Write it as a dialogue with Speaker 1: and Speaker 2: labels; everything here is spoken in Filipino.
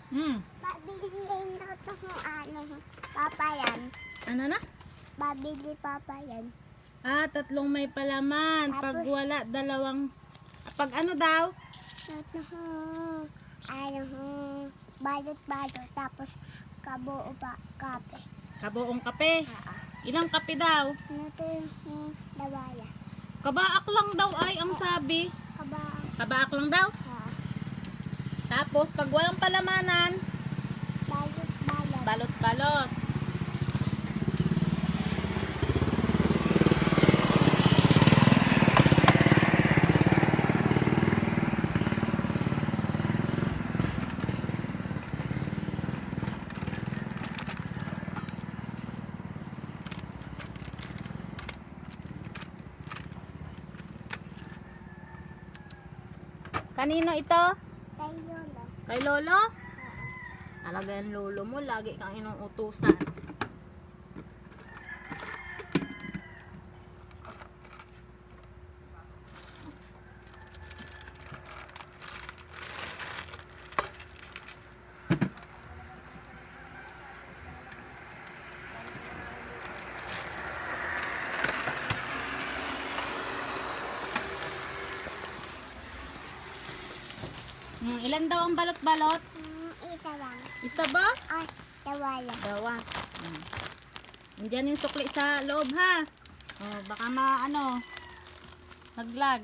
Speaker 1: Babilhin na ito kung ano, papa yan.
Speaker 2: Ano na?
Speaker 1: Babili papa yan.
Speaker 2: Tatlong may palaman. Pag
Speaker 1: Tapos-
Speaker 2: wala, dalawang... Pag ano daw?
Speaker 1: Ito, ano, balot-balot. Tapos, kabuo pa, kape.
Speaker 2: Kabuong kape. Ilang kape daw?
Speaker 1: Ito yung dawala.
Speaker 2: Kabaak lang daw ay ang sabi.
Speaker 1: Kabaan.
Speaker 2: Kabaak lang daw. Tapos, pag walang palamanan,
Speaker 1: Balot-balot.
Speaker 2: balot-balot. Kanino ito?
Speaker 1: Kay Lolo.
Speaker 2: Kay Lolo? Talaga yung lolo mo, lagi kang inuutusan. Ilan daw ang balot-balot?
Speaker 1: Isa lang.
Speaker 2: Isa ba?
Speaker 1: Ay, dawala.
Speaker 2: Dawa. Nandiyan yung sukli sa loob ha. Baka maglag.